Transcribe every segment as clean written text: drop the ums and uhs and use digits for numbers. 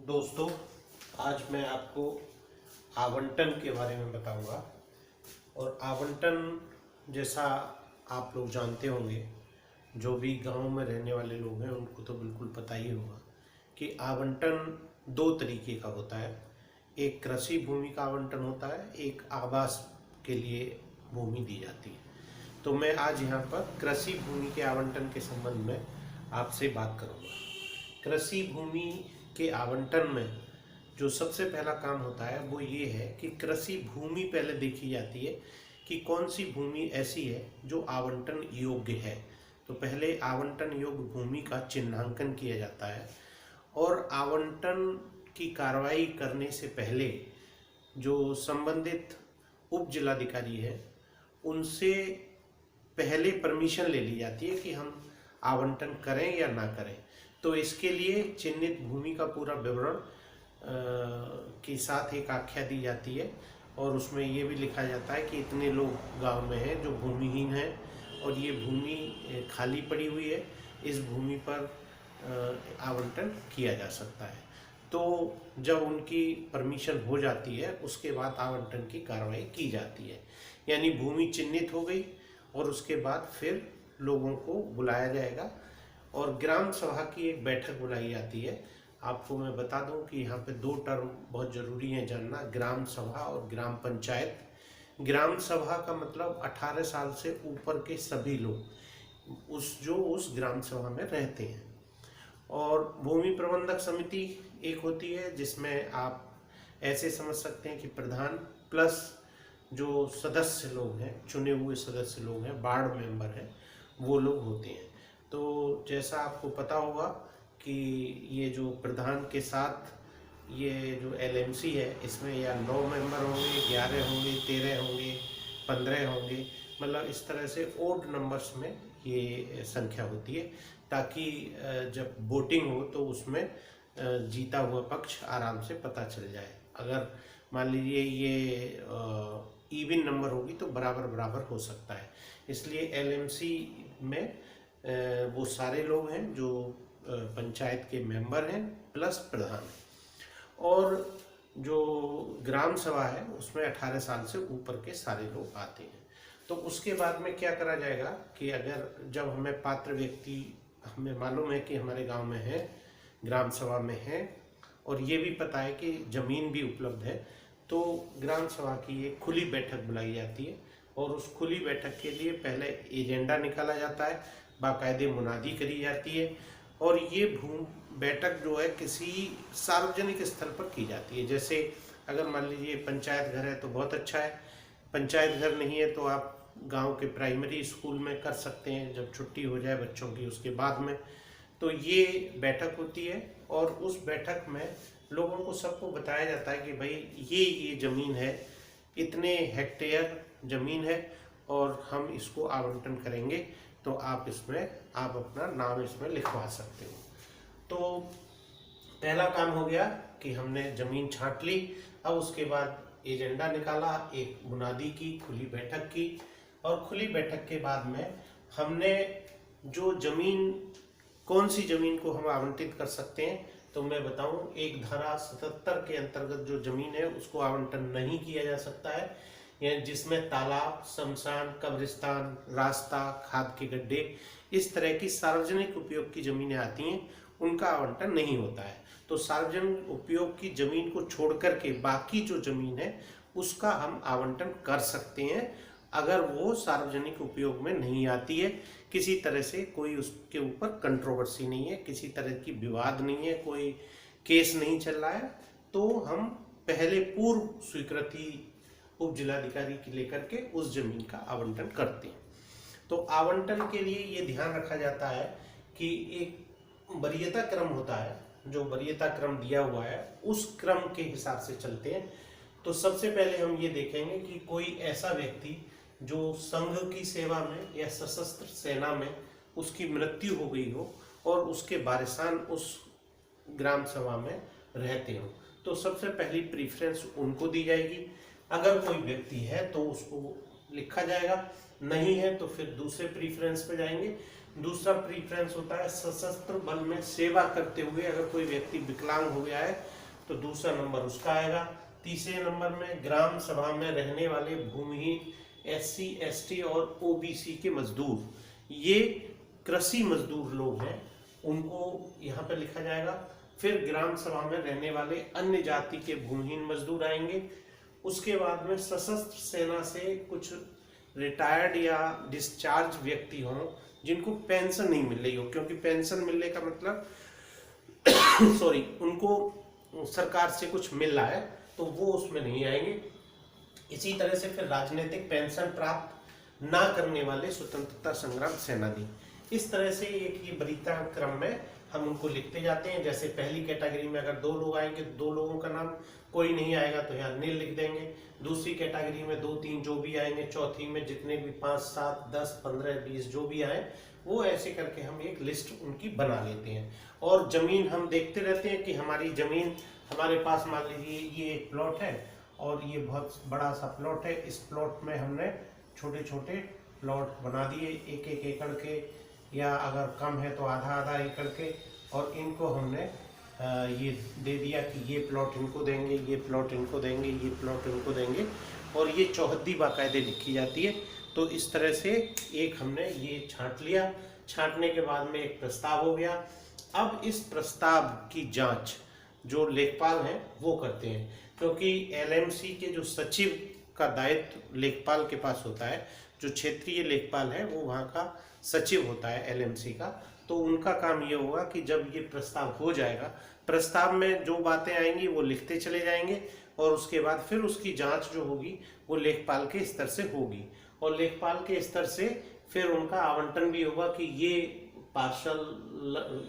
दोस्तों, आज मैं आपको आवंटन के बारे में बताऊंगा। और आवंटन, जैसा आप लोग जानते होंगे, जो भी गांव में रहने वाले लोग हैं उनको तो बिल्कुल पता ही होगा कि आवंटन दो तरीके का होता है। एक कृषि भूमि का आवंटन होता है, एक आवास के लिए भूमि दी जाती है। तो मैं आज यहाँ पर कृषि भूमि के आवंटन के संबंध में आपसे बात करूँगा। कृषि भूमि के आवंटन में जो सबसे पहला काम होता है वो ये है कि कृषि भूमि पहले देखी जाती है कि कौन सी भूमि ऐसी है जो आवंटन योग्य है। तो पहले आवंटन योग्य भूमि का चिन्हांकन किया जाता है और आवंटन की कार्रवाई करने से पहले जो संबंधित उप जिलाधिकारी है उनसे पहले परमिशन ले ली जाती है कि हम आवंटन करें या ना करें। तो इसके लिए चिन्हित भूमि का पूरा विवरण के साथ एक आख्या दी जाती है और उसमें ये भी लिखा जाता है कि इतने लोग गांव में हैं जो भूमिहीन हैं और ये भूमि खाली पड़ी हुई है, इस भूमि पर आवंटन किया जा सकता है। तो जब उनकी परमिशन हो जाती है उसके बाद आवंटन की कार्रवाई की जाती है, यानी भूमि चिन्हित हो गई और उसके बाद फिर लोगों को बुलाया जाएगा और ग्राम सभा की एक बैठक बुलाई जाती है। आपको मैं बता दूं कि यहाँ पे दो टर्म बहुत ज़रूरी है जानना, ग्राम सभा और ग्राम पंचायत। ग्राम सभा का मतलब 18 साल से ऊपर के सभी लोग उस ग्राम सभा में रहते हैं। और भूमि प्रबंधक समिति एक होती है जिसमें आप ऐसे समझ सकते हैं कि प्रधान प्लस जो सदस्य लोग हैं, चुने हुए सदस्य लोग हैं, वार्ड मेंबर हैं, वो लोग होते हैं। तो जैसा आपको पता होगा कि ये जो प्रधान के साथ ये जो एलएमसी है इसमें या 9 मेंबर होंगे, 11 होंगे, 13 होंगे, 15 होंगे, मतलब इस तरह से ओड नंबर्स में ये संख्या होती है ताकि जब वोटिंग हो तो उसमें जीता हुआ पक्ष आराम से पता चल जाए। अगर मान लीजिए ये इवन नंबर होगी तो बराबर बराबर हो सकता है। इसलिए एलएमसी में वो सारे लोग हैं जो पंचायत के मेंबर हैं प्लस प्रधान। और जो ग्राम सभा है उसमें 18 साल से ऊपर के सारे लोग आते हैं। तो उसके बाद में क्या करा जाएगा कि अगर जब हमें पात्र व्यक्ति, हमें मालूम है कि हमारे गांव में है, ग्राम सभा में है और ये भी पता है कि ज़मीन भी उपलब्ध है, तो ग्राम सभा की एक खुली बैठक बुलाई जाती है और उस खुली बैठक के लिए पहले एजेंडा निकाला जाता है, बाकायदे मुनादी करी जाती है और ये बैठक जो है किसी सार्वजनिक स्थल पर की जाती है। जैसे अगर मान लीजिए पंचायत घर है तो बहुत अच्छा है, पंचायत घर नहीं है तो आप गांव के प्राइमरी स्कूल में कर सकते हैं जब छुट्टी हो जाए बच्चों की उसके बाद में। तो ये बैठक होती है और उस बैठक में लोगों को सबको बताया जाता है कि भाई ये ज़मीन है, इतने हेक्टेयर ज़मीन है और हम इसको आवंटन करेंगे, तो आप अपना नाम इसमें लिखवा सकते हो। तो पहला काम हो गया कि हमने ज़मीन छांट ली। अब उसके बाद एजेंडा निकाला, एक मुनादी की, खुली बैठक की और खुली बैठक के बाद में हमने जो ज़मीन, कौन सी ज़मीन को हम आवंटित कर सकते हैं, तो मैं बताऊं, एक धारा 77 के अंतर्गत जो ज़मीन है उसको आवंटन नहीं किया जा सकता है, या जिसमें तालाब, शमशान, कब्रिस्तान, रास्ता, खाद के गड्ढे, इस तरह की सार्वजनिक उपयोग की ज़मीनें आती हैं, उनका आवंटन नहीं होता है। तो सार्वजनिक उपयोग की ज़मीन को छोड़ करके बाकी जो ज़मीन है उसका हम आवंटन कर सकते हैं अगर वो सार्वजनिक उपयोग में नहीं आती है, किसी तरह से कोई उसके ऊपर कंट्रोवर्सी नहीं है, किसी तरह की विवाद नहीं है, कोई केस नहीं चल रहा है, तो हम पहले पूर्व स्वीकृति उप जिलाधिकारी की लेकर के उस जमीन का आवंटन करते हैं। तो आवंटन के लिए ये ध्यान रखा जाता है कि एक वरीयता क्रम होता है, जो वरीयता क्रम दिया हुआ है उस क्रम के हिसाब से चलते हैं। तो सबसे पहले हम ये देखेंगे कि कोई ऐसा व्यक्ति जो संघ की सेवा में या सशस्त्र सेना में उसकी मृत्यु हो गई हो और उसके वारिसान उस ग्राम सभा में रहते हो, तो सबसे पहली प्रीफरेंस उनको दी जाएगी। अगर कोई व्यक्ति है तो उसको लिखा जाएगा, नहीं है तो फिर दूसरे प्रीफरेंस पे जाएंगे। दूसरा प्रीफरेंस होता है सशस्त्र बल में सेवा करते हुए अगर कोई व्यक्ति विकलांग हो गया है तो दूसरा नंबर उसका आएगा। तीसरे नंबर में ग्राम सभा में रहने वाले भूमिहीन SC ST और OBC के मजदूर, ये कृषि मजदूर लोग हैं, उनको यहाँ पे लिखा जाएगा। फिर ग्राम सभा में रहने वाले अन्य जाति के भूमिहीन मजदूर आएंगे। उसके बाद में सशस्त्र सेना से कुछ रिटायर्ड या डिस्चार्ज व्यक्ति हों जिनको पेंशन नहीं मिल रही हो, क्योंकि पेंशन मिलने का मतलब सॉरी उनको सरकार से कुछ मिल रहा है तो वो उसमें नहीं आएंगे। इसी तरह से फिर राजनीतिक पेंशन प्राप्त ना करने वाले स्वतंत्रता संग्राम सेनानी, इस तरह से एक ये वरीयता क्रम में हम उनको लिखते जाते हैं। जैसे पहली कैटेगरी में अगर 2 लोग आएंगे तो 2 लोगों का नाम, कोई नहीं आएगा तो यहाँ नील लिख देंगे। दूसरी कैटेगरी में 2 3 जो भी आएंगे, चौथी में जितने भी 5 7 10 15 20 जो भी आए, वो ऐसे करके हम एक लिस्ट उनकी बना लेते हैं। और जमीन हम देखते रहते हैं कि हमारी जमीन हमारे पास, मान लीजिए ये एक प्लॉट है और ये बहुत बड़ा सा प्लॉट है। इस प्लॉट में हमने छोटे छोटे प्लॉट बना दिए 1-1 एकड़ के, या अगर कम है तो आधा एकड़ के, और इनको हमने ये दे दिया कि ये प्लॉट इनको देंगे, ये प्लॉट इनको देंगे, ये प्लॉट इनको देंगे, और ये चौहद्दी बाकायदे लिखी जाती है। तो इस तरह से एक हमने ये छांट लिया। छांटने के बाद में एक प्रस्ताव हो गया। अब इस प्रस्ताव की जांच जो लेखपाल हैं वो करते हैं, क्योंकि LMC के जो सचिव का दायित्व लेखपाल के पास होता है। जो क्षेत्रीय लेखपाल है वो वहाँ का सचिव होता है LMC का। तो उनका काम ये होगा कि जब ये प्रस्ताव हो जाएगा, प्रस्ताव में जो बातें आएंगी वो लिखते चले जाएंगे, और उसके बाद फिर उसकी जांच जो होगी वो लेखपाल के स्तर से होगी, और लेखपाल के स्तर से फिर उनका आवंटन भी होगा कि ये पार्सल,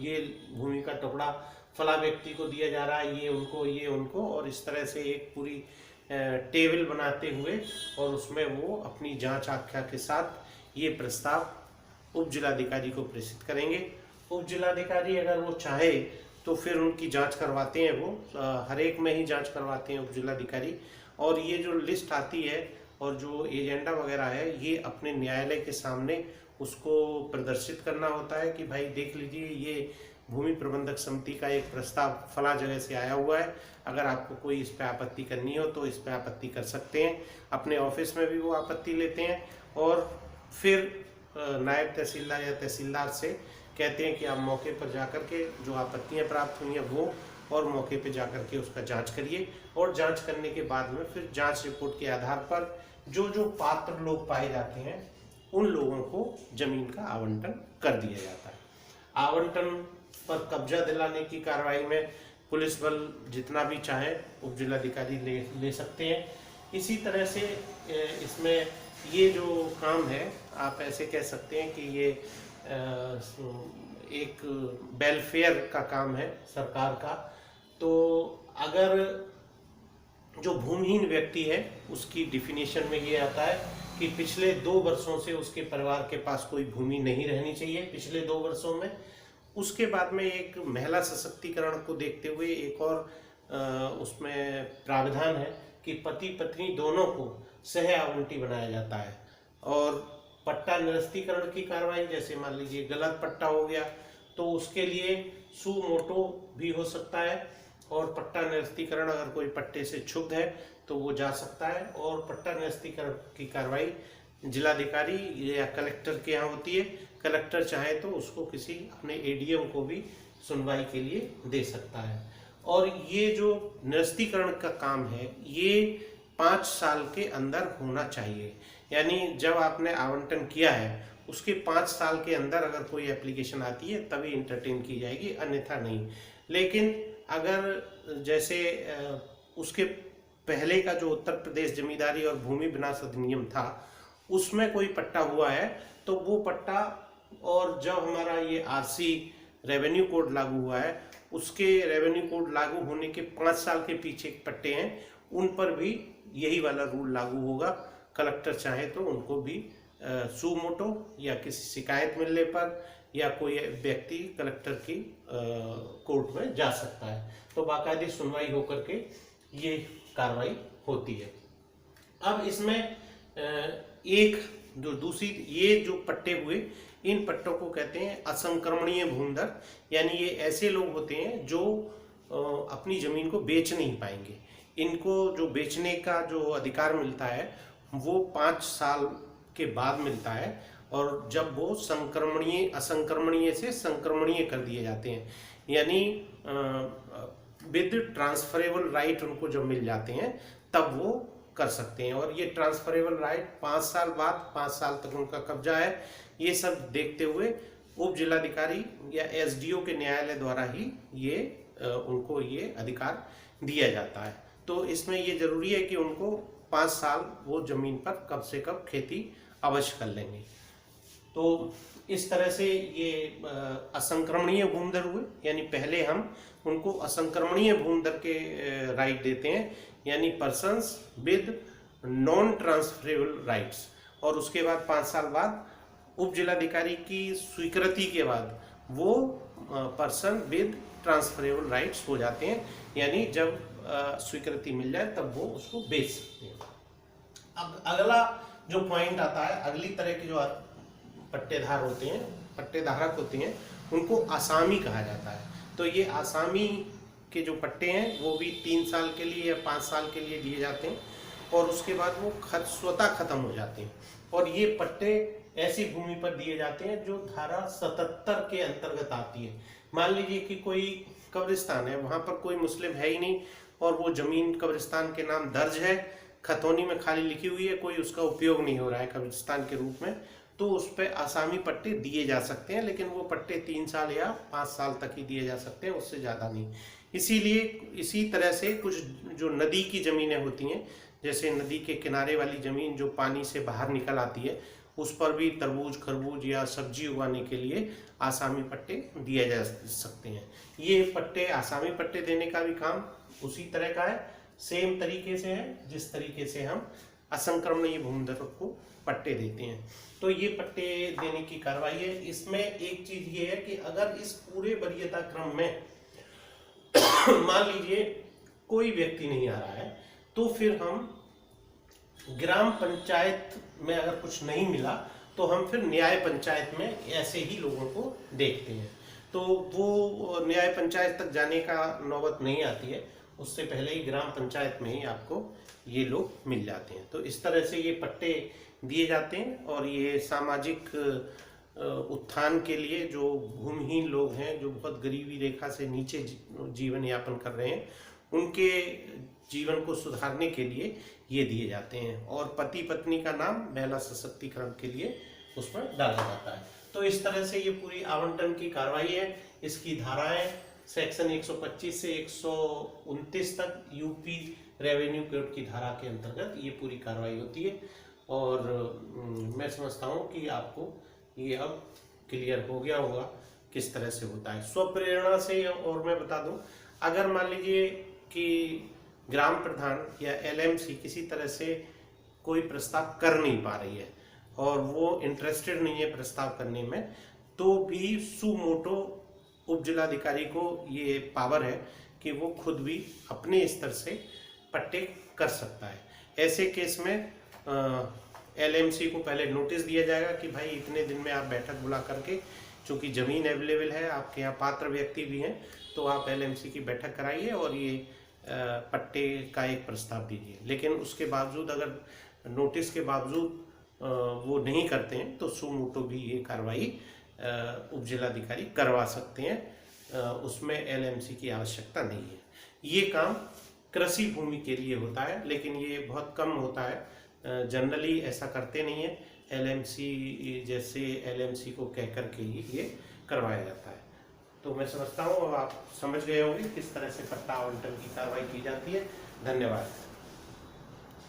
ये भूमि का टुकड़ा फला व्यक्ति को दिया जा रहा है, ये उनको, और इस तरह से एक पूरी टेबल बनाते हुए और उसमें वो अपनी जांच आख्या के साथ ये प्रस्ताव उप जिलाधिकारी को प्रेषित करेंगे। उप जिलाधिकारी अगर वो चाहे तो फिर उनकी जांच करवाते हैं, वो हर एक में ही जांच करवाते हैं उप जिलाधिकारी। और ये जो लिस्ट आती है और जो एजेंडा वगैरह है, ये अपने न्यायालय के सामने उसको प्रदर्शित करना होता है कि भाई देख लीजिए, ये भूमि प्रबंधक समिति का एक प्रस्ताव फला जगह से आया हुआ है, अगर आपको कोई इस पर आपत्ति करनी हो तो इस पर आपत्ति कर सकते हैं। अपने ऑफिस में भी वो आपत्ति लेते हैं, और फिर नायब तहसीलदार या तहसीलदार से कहते हैं कि आप मौके पर जाकर के जो आपत्तियां प्राप्त हुई हैं वो, और मौके पर जाकर के उसका जांच करिए, और जांच करने के बाद में फिर जांच रिपोर्ट के आधार पर जो जो पात्र लोग पाए जाते हैं उन लोगों को जमीन का आवंटन कर दिया जाता है। आवंटन पर कब्जा दिलाने की कार्रवाई में पुलिस बल जितना भी चाहे उप जिलाधिकारी ले सकते हैं। इसी तरह से इसमें ये जो काम है, आप ऐसे कह सकते हैं कि ये एक वेलफेयर का काम है सरकार का। तो अगर जो भूमिहीन व्यक्ति है उसकी डिफिनीशन में ये आता है कि पिछले 2 वर्षों से उसके परिवार के पास कोई भूमि नहीं रहनी चाहिए, पिछले 2 वर्षों में। उसके बाद में एक महिला सशक्तिकरण को देखते हुए एक और उसमें प्रावधान है कि पति पत्नी दोनों को सह आवंटी बनाया जाता है। और पट्टा निरस्तीकरण की कार्रवाई, जैसे मान लीजिए गलत पट्टा हो गया तो उसके लिए सु मोटो भी हो सकता है, और पट्टा निरस्तीकरण अगर कोई पट्टे से क्षुब्ध है तो वो जा सकता है। और पट्टा निरस्तीकरण की कार्रवाई जिलाधिकारी या कलेक्टर के यहाँ होती है। कलेक्टर चाहे तो उसको किसी अपने ADM को भी सुनवाई के लिए दे सकता है। और ये जो निरस्तीकरण का काम है ये 5 साल के अंदर होना चाहिए, यानी जब आपने आवंटन किया है उसके 5 साल के अंदर अगर कोई एप्लीकेशन आती है तभी इंटरटेन की जाएगी, अन्यथा नहीं। लेकिन अगर जैसे उसके पहले का जो उत्तर प्रदेश जमींदारी और भूमि विनाश अधिनियम था उसमें कोई पट्टा हुआ है तो वो पट्टा, और जब हमारा ये RC रेवेन्यू कोड लागू हुआ है उसके रेवेन्यू कोड लागू होने के 5 साल के पीछे पट्टे हैं, उन पर भी यही वाला रूल लागू होगा। कलेक्टर चाहे तो उनको भी सु मोटो या किसी शिकायत मिलने पर या कोई व्यक्ति कलेक्टर की कोर्ट में जा सकता है, तो बाकायदे सुनवाई होकर के ये कार्रवाई होती है। अब इसमें एक जो दूसरी, ये जो पट्टे हुए इन पट्टों को कहते हैं असंक्रमणीय भूमिधर, यानी ये ऐसे लोग होते हैं जो अपनी ज़मीन को बेच नहीं पाएंगे। इनको जो बेचने का जो अधिकार मिलता है वो 5 साल के बाद मिलता है, और जब वो संक्रमणीय असंक्रमणीय से संक्रमणीय कर दिए जाते हैं, यानी विद ट्रांसफरेबल राइट उनको जब मिल जाते हैं तब वो कर सकते हैं। और ये ट्रांसफरेबल राइट 5 साल बाद 5 साल तक उनका कब्जा है, ये सब देखते हुए उप जिलाधिकारी या एसडीओ के न्यायालय द्वारा ही ये उनको ये अधिकार दिया जाता है। तो इसमें ये जरूरी है कि उनको 5 साल वो जमीन पर कब से कब खेती अवश्य कर लेंगे। तो इस तरह से ये असंक्रमणीय भूमिदर हुए, यानी पहले हम उनको असंक्रमणीय भूमिदर के राइट देते हैं, यानी persons with non transferable rights, और उसके बाद 5 साल बाद उप जिलाधिकारी की स्वीकृति के बाद वो पर्सन विद ट्रांसफरेबल राइट्स हो जाते हैं, यानी जब स्वीकृति मिल जाए तब वो उसको बेच सकते हैं। अब अगला जो पॉइंट आता है, अगली तरह के जो पट्टेदार होते हैं, पट्टेधारक होते हैं, उनको आसामी कहा जाता है। तो ये आसामी के जो पट्टे हैं वो भी 3 साल के लिए या 5 साल के लिए दिए जाते हैं, और उसके बाद वो स्वतः खत्म हो जाते हैं। और ये पट्टे ऐसी भूमि पर दिए जाते हैं जो धारा 77 के अंतर्गत आती है। मान लीजिए कि कोई कब्रिस्तान है, वहाँ पर कोई मुस्लिम है ही नहीं, और वो जमीन कब्रिस्तान के नाम दर्ज है, खतौनी में खाली लिखी हुई है, कोई उसका उपयोग नहीं हो रहा है कब्रिस्तान के रूप में, तो उस पर आसामी पट्टे दिए जा सकते हैं, लेकिन वो पट्टे 3 साल या 5 साल तक ही दिए जा सकते हैं, उससे ज़्यादा नहीं। इसीलिए इसी तरह से कुछ जो नदी की ज़मीनें होती हैं, जैसे नदी के किनारे वाली ज़मीन जो पानी से बाहर निकल आती है, उस पर भी तरबूज खरबूज या सब्जी उगाने के लिए आसामी पट्टे दिए जा सकते हैं। ये पट्टे, आसामी पट्टे देने का भी काम उसी तरह का है, सेम तरीके से है जिस तरीके से हम असंक्रमणीय भूमिधर को पट्टे देते हैं। तो ये पट्टे देने की कार्रवाई है। इसमें एक चीज ये है कि अगर इस पूरे वरीयता क्रम में मान लीजिए कोई व्यक्ति नहीं आ रहा है, तो फिर हम ग्राम पंचायत में अगर कुछ नहीं मिला तो हम फिर न्याय पंचायत में ऐसे ही लोगों को देखते हैं। तो वो न्याय पंचायत तक जाने का नौबत नहीं आती है, उससे पहले ही ग्राम पंचायत में ही आपको ये लोग मिल जाते हैं। तो इस तरह से ये पट्टे दिए जाते हैं, और ये सामाजिक उत्थान के लिए जो भूमिहीन लोग हैं, जो बहुत गरीबी रेखा से नीचे जीवन यापन कर रहे हैं, उनके जीवन को सुधारने के लिए ये दिए जाते हैं। और पति पत्नी का नाम महिला सशक्तिकरण के लिए उसमें डाला जाता है। तो इस तरह से ये पूरी आवंटन की कार्रवाई है। इसकी धाराएं सेक्शन 125 से 129 तक यूपी रेवेन्यू कोड की धारा के अंतर्गत ये पूरी कार्रवाई होती है। और मैं समझता हूँ कि आपको ये अब क्लियर हो गया होगा किस तरह से होता है स्वप्रेरणा से। और मैं बता दूं, अगर मान लीजिए कि ग्राम प्रधान या एलएमसी किसी तरह से कोई प्रस्ताव कर नहीं पा रही है और वो इंटरेस्टेड नहीं है प्रस्ताव करने में, तो भी सुमोटो उप जिलाधिकारी को ये पावर है कि वो खुद भी अपने स्तर से पट्टे कर सकता है। ऐसे केस में एलएमसी को पहले नोटिस दिया जाएगा कि भाई इतने दिन में आप बैठक बुला करके, चूंकि ज़मीन अवेलेबल है, आपके यहाँ पात्र व्यक्ति भी हैं, तो आप एलएमसी की बैठक कराइए और ये पट्टे का एक प्रस्ताव दीजिए। लेकिन उसके बावजूद अगर नोटिस के बावजूद वो नहीं करते हैं तो सुमोटो भी ये कार्रवाई उप जिलाधिकारी करवा सकते हैं, उसमें एलएमसी की आवश्यकता नहीं है। ये काम कृषि भूमि के लिए होता है, लेकिन ये बहुत कम होता है, जनरली ऐसा करते नहीं है। एलएमसी जैसे एलएमसी को कह करके ही ये करवाया जाता है। तो मैं समझता हूँ अब आप समझ गए होंगे किस तरह से पट्टा आवंटन की कार्रवाई की जाती है। धन्यवाद।